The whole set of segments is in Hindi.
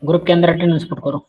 ग्रुप के अंदर अटेंडेंस पुट करो।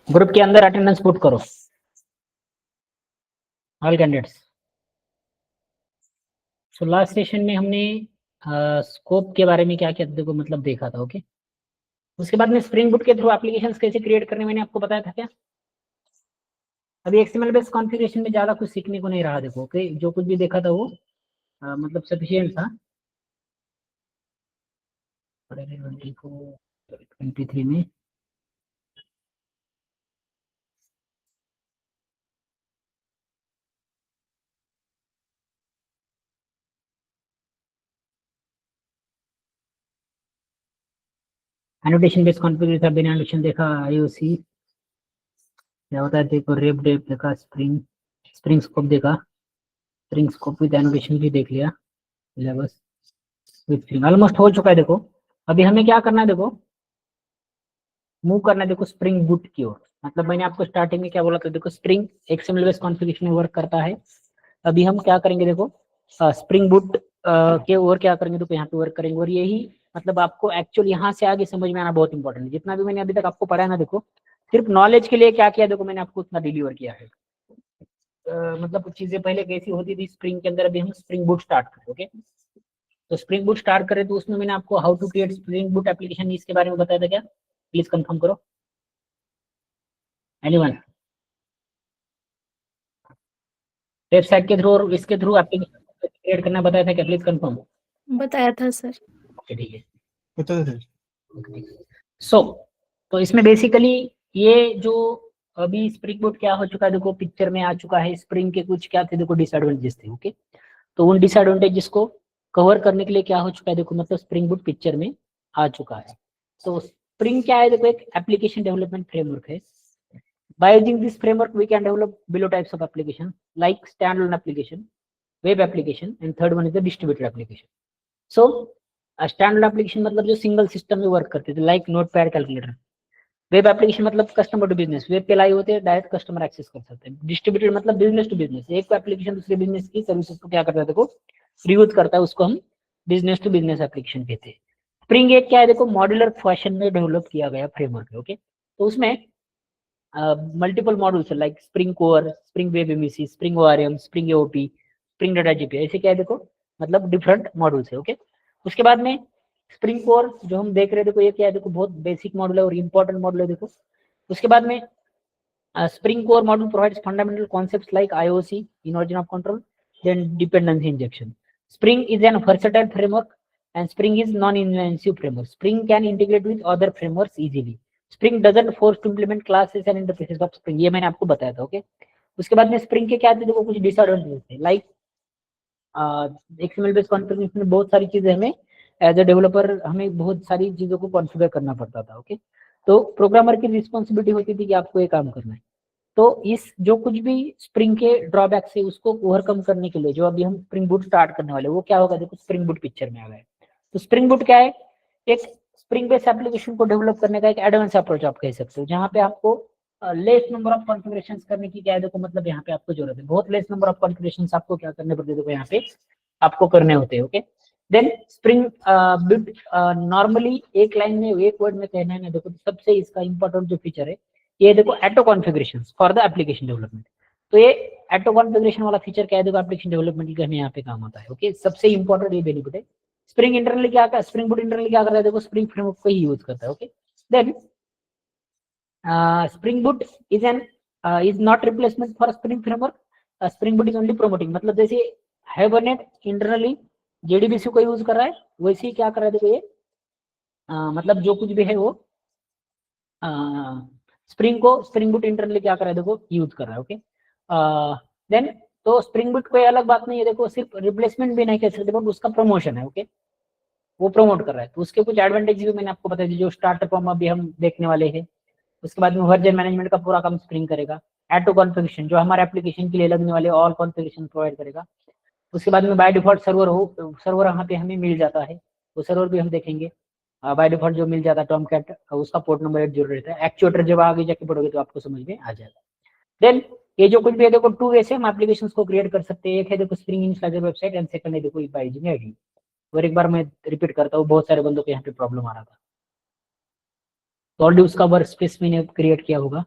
ग्रुप के अंदर अटेंडेंस पुट करो all candidates. So last session में हमने स्कोप के बारे में क्या क्या देखो मतलब देखा था। ओके, उसके बाद में स्प्रिंग बूट के थ्रू एप्लीकेशंस कैसे क्रिएट करने मैंने आपको बताया था क्या। अभी एक्सएमएल बेस्ड कॉन्फ़िगरेशन में ज्यादा कुछ सीखने को नहीं रहा। देखो ओके, जो कुछ भी देखा था वो मतलब सफिशिएंट था। 23 में एनोटेशन बेस्ड कॉन्फ़िगरेशन बिना एनोटेशन देखा। आईओसी क्या होता है देखो, रेप डेप देखा, स्प्रिंग स्कोप देखा, स्प्रिंग स्कोप विद एनोटेशन भी देख लिया, सिलेबस विद स्प्रिंग ऑलमोस्ट हो चुका है। देखो अभी हमें क्या करना है, देखो मूव करना है देखो स्प्रिंग बूट की ओर। मतलब मैंने आपको स्टार्टिंग में क्या बोला था, देखो स्प्रिंग एक्सएमएल बेस्ड कॉन्फ़िगरेशन में वर्क करता है। अभी हम क्या करेंगे देखो, स्प्रिंग बूट के ओर क्या करेंगे, देखो यहाँ पे वर्क करेंगे। और यही मतलब आपको एक्चुअल यहाँ से आगे समझ में आना बहुत इंपॉर्टेंट है। जितना भी मैंने अभी तक आपको पढ़ा है ना, देखो सिर्फ नॉलेज के लिए क्या किया, देखो मैंने आपको उतना डिलीवर किया है। मतलब कुछ चीजें पहले कैसी होती थी स्प्रिंग के अंदर, अभी हम स्प्रिंग बूट स्टार्ट करें। ओके, तो स्प्रिंग बूट स्टार्ट करें तो उसमें मैंने आपको how to create spring boot application इसके बारे में बताया था क्या। प्लीज कंफर्म करो एनीवन। वेबसाइट के थ्रू और इसके थ्रू एप्लीकेशन क्रिएट करना बताया था क्या, प्लीज कंफर्म। बताया था सर। ओके ठीक है, बताया था। सो तो इसमें बेसिकली ये जो अभी स्प्रिंग बूट क्या हो चुका है, देखो पिक्चर में आ चुका है। स्प्रिंग के कुछ क्या थे, देखो डिसएडवांटेजेस थे। ओके, तो उन डिसएडवांटेजेस को कवर करने के लिए क्या हो चुका है, देखो मतलब स्प्रिंग बूट पिक्चर में आ चुका है। तो स्प्रिंग क्या है, देखो एक एप्लीकेशन डेवलपमेंट फ्रेमवर्क है। By using this framework, we can develop below types of application like standalone application, web application, and third one is the distributed application. So, a standalone application मतलब जो सिंगल सिस्टम में वर्क करते थे, like notepad, calculator. Web application मतलब कस्टमर टू बिजनेस, वेब पे लाइव होते हैं, डायरेक्ट कस्टमर एक्सेस कर सकते हैं। डिस्ट्रीब्यूटेड मतलब बिजनेस टू बिजनेस, एक एप्लीकेशन दूसरे बिजनेस की सर्विसेज को क्या करता है, देखो रियूज करता है, उसको हम बिजनेस टू बिजनेस एप्लीकेशन कहते हैं। स्प्रिंग एक क्या है, देखो मॉड्यूलर फैशन में डेवलप किया गया फ्रेमवर्क है। ओके, तो उसमें मल्टीपल मॉड्यूल्स है like Spring Core, Spring Web MVC, Spring ORM, Spring AOP, Spring Data JPA, ऐसे क्या है देखो मतलब डिफरेंट मॉड्यूल्स है। ओके, उसके बाद में स्प्रिंग कोर जो हम देख रहे हैं देखो ये क्या है देखो बहुत बेसिक मॉड्यूल है और इंपॉर्टेंट मॉड्यूल है देखो। उसके बाद में Spring Core module provides fundamental concepts like IOC, in origin of control, then dependency injection. Spring is an versatile framework and Spring is non-invasive framework. Spring can integrate with other frameworks easily. Spring doesn't force to implement classes and interfaces of Spring. ये मैंने आपको बताया था, ओके। उसके बाद में Spring के क्या थे देखो कुछ डिसएडवांटेजेस थे, लाइक XML बेस्ड कॉन्फ़िगरेशन में बहुत सारी चीजें हमें एज अ डेवलपर हमें बहुत सारी चीजों को कॉन्फ़िगर करना पड़ता था, ओके। तो प्रोग्रामर की रिस्पॉन्सिबिलिटी होती थी कि आपको ये काम करना है। तो इस जो कुछ भी स्प्रिंग के ड्रॉबैक्स है उसको ओवरकम करने के लिए जो अभी हम स्प्रिंग बूट स्टार्ट करने वाले वो क्या होगा देखो स्प्रिंग बूट पिक्चर में आ गए। तो स्प्रिंग बूट क्या है, एक स्प्रिंग बेस्ड एप्लीकेशन को डेवलप करने का एक एडवांस अप्रोच आप कह सकते हो, जहाँ पे आपको लेस नंबर ऑफ कॉन्फ़िगरेशन करने की क्या है देखो मतलब यहाँ पे आपको जरूरत है, बहुत लेस नंबर ऑफ कॉन्फ़िगरेशन आपको क्या करने पड़ते देखो यहाँ पे आपको करने होते हैं, okay. Then spring boot normally एक लाइन में एक वर्ड में कहना है ना देखो सबसे इसका इंपॉर्टेंट जो फीचर है ये देखो auto configuration for the application development. तो ये ऑटो कॉन्फ़िगरेशन वाला फीचर क्या है देखो एप्लीकेशन डेवलपमेंट के हमें यहाँ पे काम आता है, ओके। सबसे इंपॉर्टेंट ये बेनिफिट है। स्प्रिंग इंटरनली क्या करता है, स्प्रिंग बूट इंटरनली क्या करता है देखो स्प्रिंग फ्रेमवर्क को ही यूज करता है, okay. Then spring boot is an is not replacement for spring framework, spring boot is only promoting, मतलब जैसे हाइबरनेट इंटरनली जेडीबीसी को यूज कर रहा है वैसे ही क्या कर रहा है देखो ये मतलब जो कुछ भी है वो स्प्रिंग को स्प्रिंग बूट इंटरनली क्या कर रहा है देखो यूज कर रहा है, ओके। देन तो स्प्रिंग बूट कोई अलग बात नहीं है देखो, सिर्फ रिप्लेसमेंट भी नहीं कह सकते बट उसका प्रमोशन है, ओके। वो प्रमोट कर रहा है तो उसके कुछ एडवांटेज भी मैंने आपको बताया जो स्टार्टर फॉर्म अभी हम देखने वाले हैं। उसके बाद में वर्जन मैनेजमेंट का पूरा काम स्प्रिंग करेगा। ऑटो कॉन्फ़िगरेशन जो हमारे एप्लीकेशन के लिए लगने वाले ऑल कॉन्फ़िगरेशन प्रोवाइड करेगा। उसके बाद में बाय डिफॉल्ट सर्वर यहाँ पे हमें मिल जाता है, वो सर्वर भी हम देखेंगे। बाय डिफॉल्ट जो मिल जाता है टॉम कैट उसका पोर्ट नंबर 8 जरूर रहता है। एक्चुएटर जब आगे जाके पढ़ोगे तो आपको समझ में आ जाएगा। देन ये जो कुछ भी है देखो टू वे से हम एप्लीकेशंस को क्रिएट कर सकते हैं, एक है देखो spring initialiser website and second है देखो बाय यूजिंग आईडी। और एक बार मैं रिपीट करता हूँ बहुत सारे बंदों को यहाँ पे प्रॉब्लम आ रहा था, तो ऑलरेडी उसका वर्क स्पेस मैंने क्रिएट किया होगा।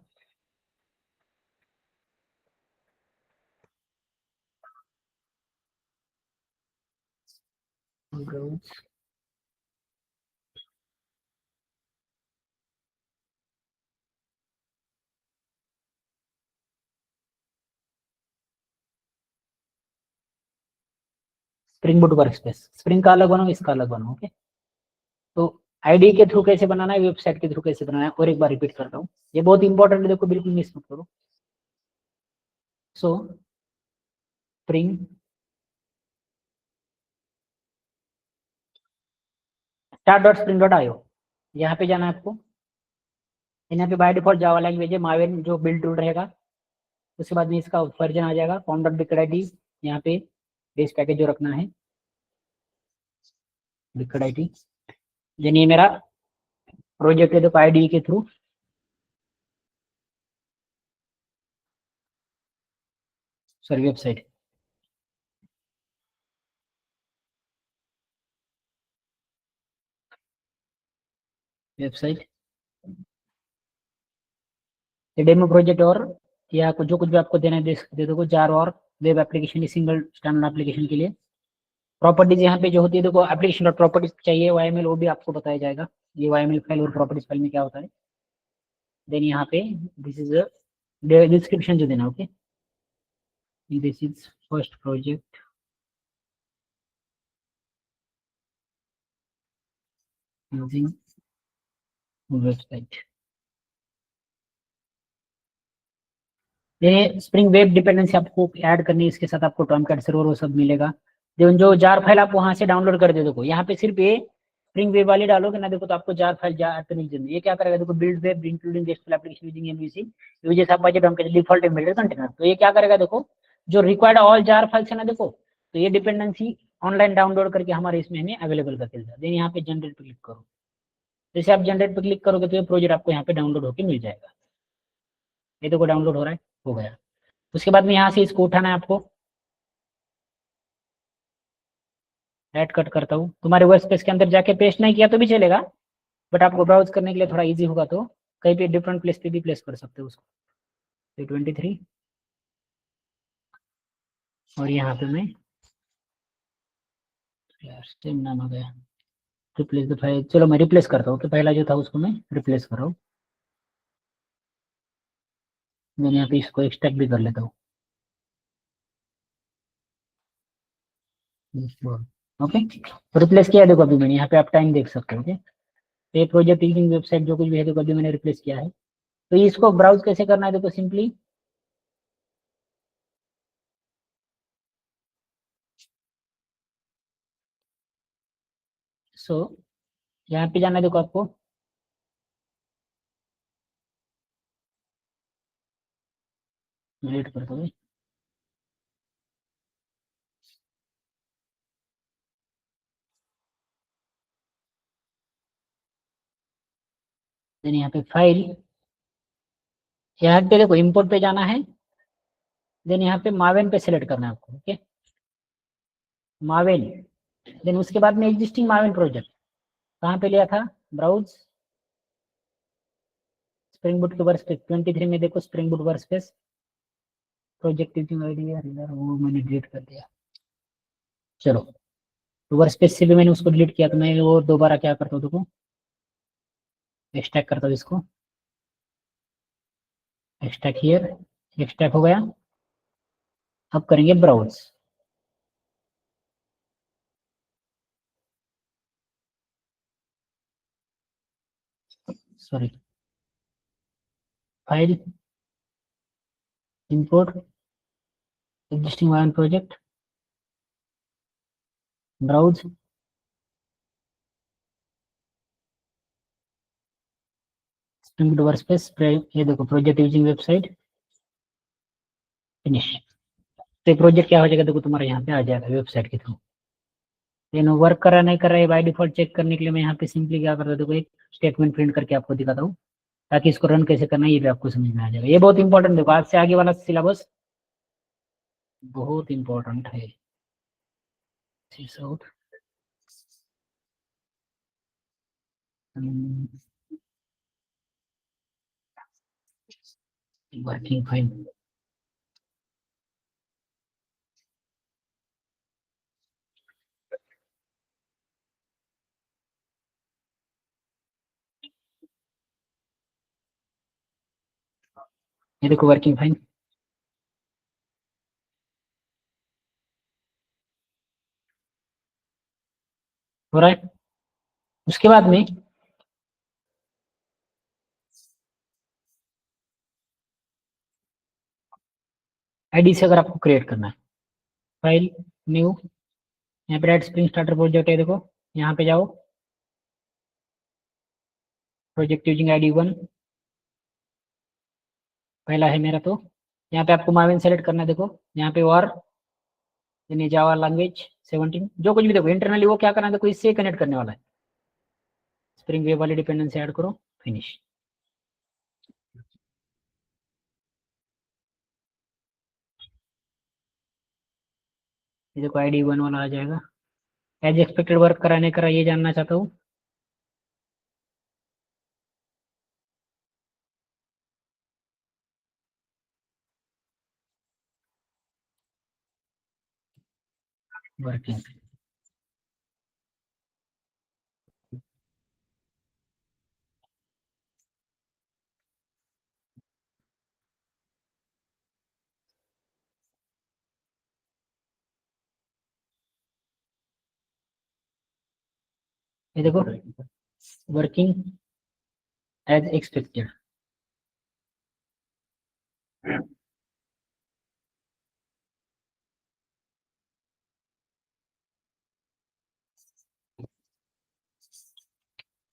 Spring boot work space, spring का अलग बनाओ इसका अलग बनाओ, ओके। तो आईडी के थ्रू कैसे बनाना है, वेबसाइट के थ्रू कैसे बनाना है, और एक बार रिपीट करता हूँ ये बहुत इंपॉर्टेंट है देखो बिल्कुल मिस मत करो। सो स्प्रिंग start.spring.io यहाँ पे जाना है आपको। यहाँ पे बाय डिफॉल्ट जावा लैंग्वेज है, मावेन जो बिल्ड टूल रहेगा। उसके बाद में इसका वर्जन आ जाएगा com.bicd, यहाँ पे बेस पैकेज जो रखना है bicd। देन ये मेरा प्रोजेक्ट है देखो आईडी के थ्रू सॉरी वेबसाइट वेबसाइट ये डेमो प्रोजेक्ट। और या कुछ जो कुछ भी आपको देना है दे दो जार और web application single standard application के लिए प्रॉपर्टीज यहाँ पे जो होती है देखो एप्लीकेशन डॉट प्रॉपर्टीज चाहिए YML, वो भी आपको बताया जाएगा ये YML फाइल और प्रॉपर्टीज फाइल में क्या होता है। देन यहाँ पे दिस इज डिस्क्रिप्शन जो देना, okay. This is first project using website. ये स्प्रिंग वेब डिपेंडेंसी आपको ऐड करनी है, इसके साथ आपको टॉमकैट सर्वर वो सब मिलेगा। जो जार फाइल आप वहां से डाउनलोड कर दे देखो यहाँ पे सिर्फ ये स्प्रिंग वेब वाली डालोगे ना देखो तो आपको जार फाइल जार तो नहीं चाहिए। ये क्या करेगा देखो build web including restful application using MVC uses of budget Tomcat default embedded container. तो ये क्या करेगा देखो जो रिक्वायर्ड ऑल जार फाइल्स है ना देखो तो ये डिपेंडेंसी ऑनलाइन डाउनलोड करके हमारे इसमें हमें अवेलेबल कर देगा। देन यहाँ पे जनरेट पे क्लिक करो, जैसे आप जनरेट पे क्लिक करोगे तो ये प्रोजेक्ट आपको यहाँ पे डाउनलोड होकर मिल जाएगा। ये देखो डाउनलोड हो रहा है, हो गया। उसके बाद में यहाँ से इसको उठाना है आपको, ऐड कट करता हूँ। तुम्हारे वर्क स्पेस के अंदर जाके पेस्ट नहीं किया तो भी चलेगा बट आपको ब्राउज करने के लिए थोड़ा इजी होगा तो कहीं पे डिफरेंट प्लेस पे भी प्लेस कर सकते हो उसको। तो 23 और यहाँ पे मैं यार सेम नाम आ गया, रिप्लेस द फाइल। चलो मैं रिप्लेस करता हूँ, तो पहला जो था उसको मैं रिप्लेस कर रहा हूँ। मैंने यहाँ पे इसको एक्सट्रैक्ट भी कर लेता हूँ। ओके, रिप्लेस किया है, देखो अभी मैंने यहाँ पे आप टाइम देख सकते हो। ओके, तो ये प्रोजेक्ट यूजिंग वेबसाइट जो कुछ भी है, देखो अभी मैंने रिप्लेस किया है। तो इसको ब्राउज कैसे करना है, देखो सिंपली सो यहाँ पे जाना है, देखो आपको वेट करता हूँ। देन यहाँ पे फाइल, यहाँ पे देखो इम्पोर्ट पे जाना है। देन यहाँ पे मावेन पे सिलेक्ट करना है आपको। Okay, Maven. देन उसके बाद में एग्जिस्टिंग मावेन प्रोजेक्ट कहाँ पे लिया था, ब्राउज स्प्रिंग बूट के वर्कस्पेस 23 में, देखो spring boot workspace project using ID है, वो मैंने डिलीट कर दिया। चलो, तो वर्कस्पेस से भी मैंने उसको डिलीट किया, तो मैं वो दोबारा क्या करता हूँ, देखो एक्सट्रैक्ट करता हूँ इसको, एक्सट्रैक्ट हियर, एक्सट्रैक्ट हो गया। अब करेंगे browse. Sorry, file, import existing one project, browse, spring boot workspace, ये देखो प्रोजेक्ट यूजिंग वेबसाइट, फिनिश। तो प्रोजेक्ट क्या हो जाएगा, देखो तुम्हारे यहाँ पे आ जाएगा वेबसाइट के थ्रू। लेकिन वर्क कर रहा नहीं कर रहा है बाय डिफॉल्ट चेक करने के लिए मैं यहाँ पे सिंपली क्या करता हूँ, देखो एक स्टेटमेंट प्रिंट करके आपको दिखाता हूँ, ताकि इसको रन कैसे करना है ये भी आपको समझ में आ जाएगा। ये बहुत इंपॉर्टेंट, देखो आज से आगे वाला सिलेबस बहुत इंपॉर्टेंट है। वर्किंग फाइन, ये देखो वर्किंग फाइन हो रहा है। उसके बाद में आईडी से अगर आपको क्रिएट करना है, फाइल, न्यू, यहाँ पे राइट स्प्रिंग स्टार्टर प्रोजेक्ट है, देखो यहाँ पे जाओ, प्रोजेक्ट यूजिंग आईडी 1 पहला है मेरा। तो यहाँ पे आपको मार्विन सेलेक्ट करना है, देखो यहाँ पे और यानी जावा लैंग्वेज 17 जो कुछ भी, देखो इंटरनली वो क्या करना है, देखो इससे कनेक्ट करने वाला है। स्प्रिंग वेब वाली डिपेंडेंसी ऐड करो, फिनिश। ये देखो आईडी 1 वाला आ जाएगा। एज एक्सपेक्टेड वर्क करा नहीं करा ये जानना चाहता हूँ। वर्किंग, ये देखो वर्किंग एज एक्सपेक्टेड।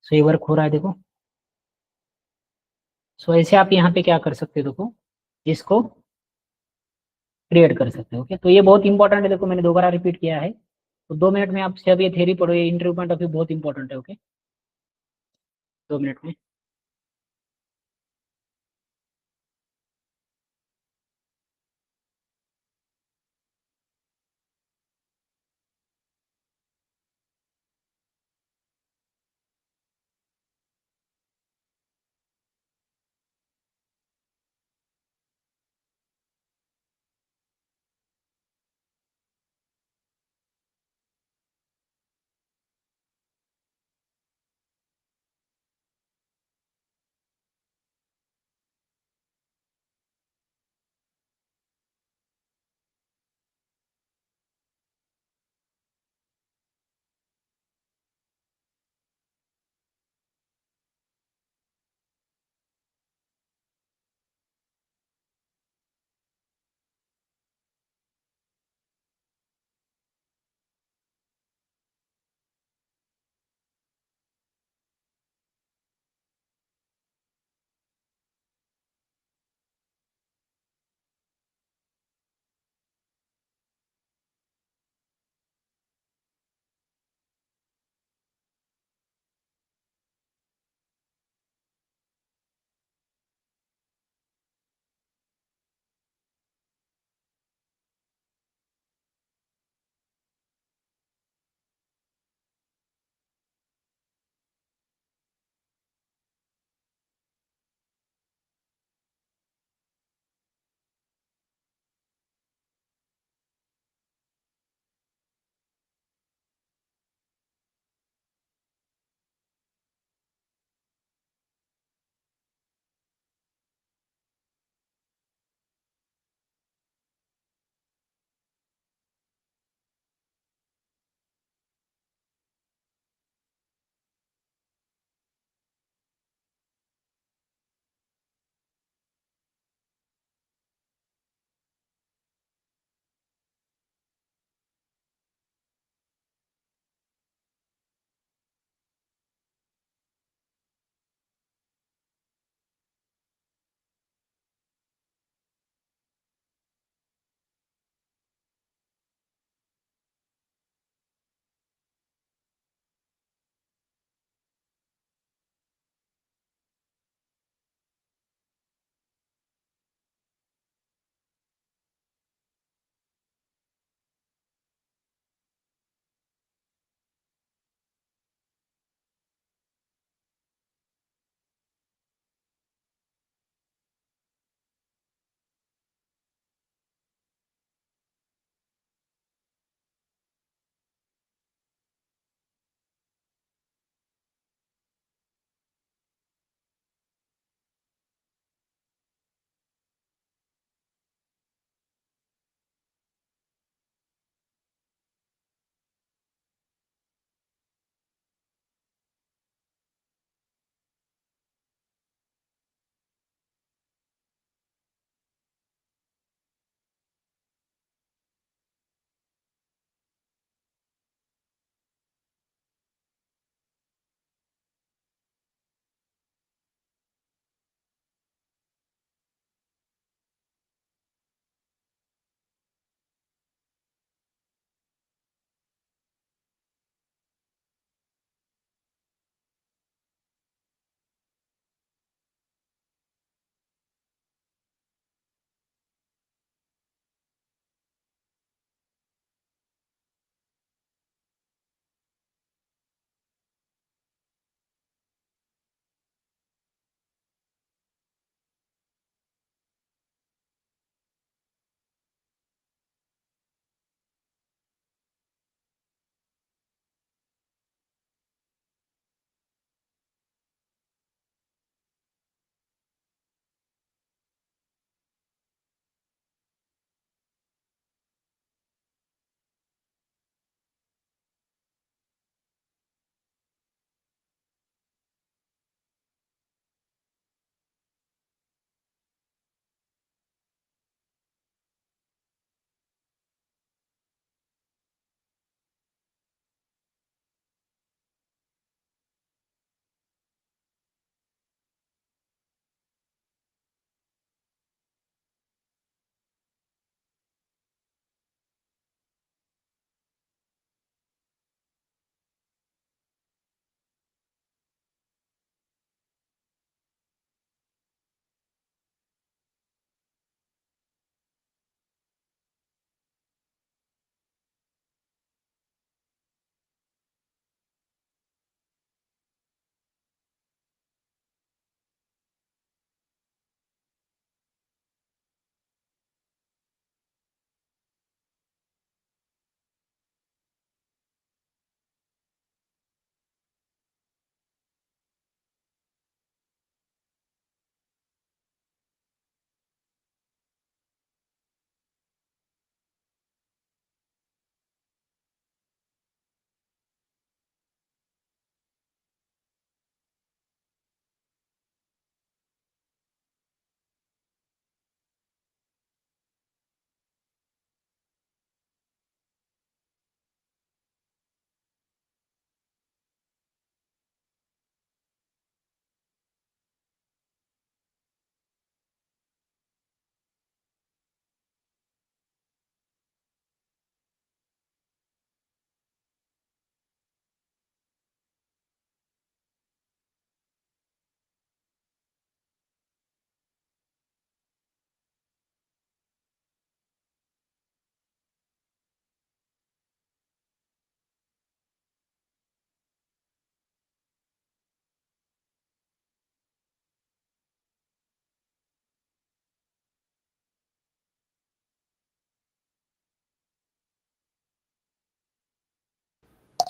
सो ये वर्क हो रहा है, देखो। सो ऐसे आप यहाँ पे क्या कर सकते हो, देखो इसको क्रिएट कर सकते हो। ओके, तो ये बहुत इंपॉर्टेंट है, देखो मैंने दोबारा रिपीट किया है। तो 2 मिनट में आप सब ये थ्योरी पढ़ो, ये इंटरव्यू पॉइंट ऑफ व्यू बहुत इंपॉर्टेंट है। ओके, 2 मिनट में।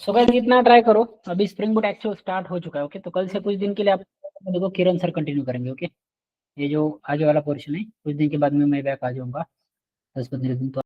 सो गाइस इतना ट्राई करो। अभी स्प्रिंग बूट एक्चुअल स्टार्ट हो चुका है। ओके, तो कल से कुछ दिन के लिए आप देखो किरण सर कंटिन्यू करेंगे। ओके, ये जो आगे वाला पोर्शन है कुछ दिन के बाद में मैं बैक आ जाऊंगा 10-15 दिन तो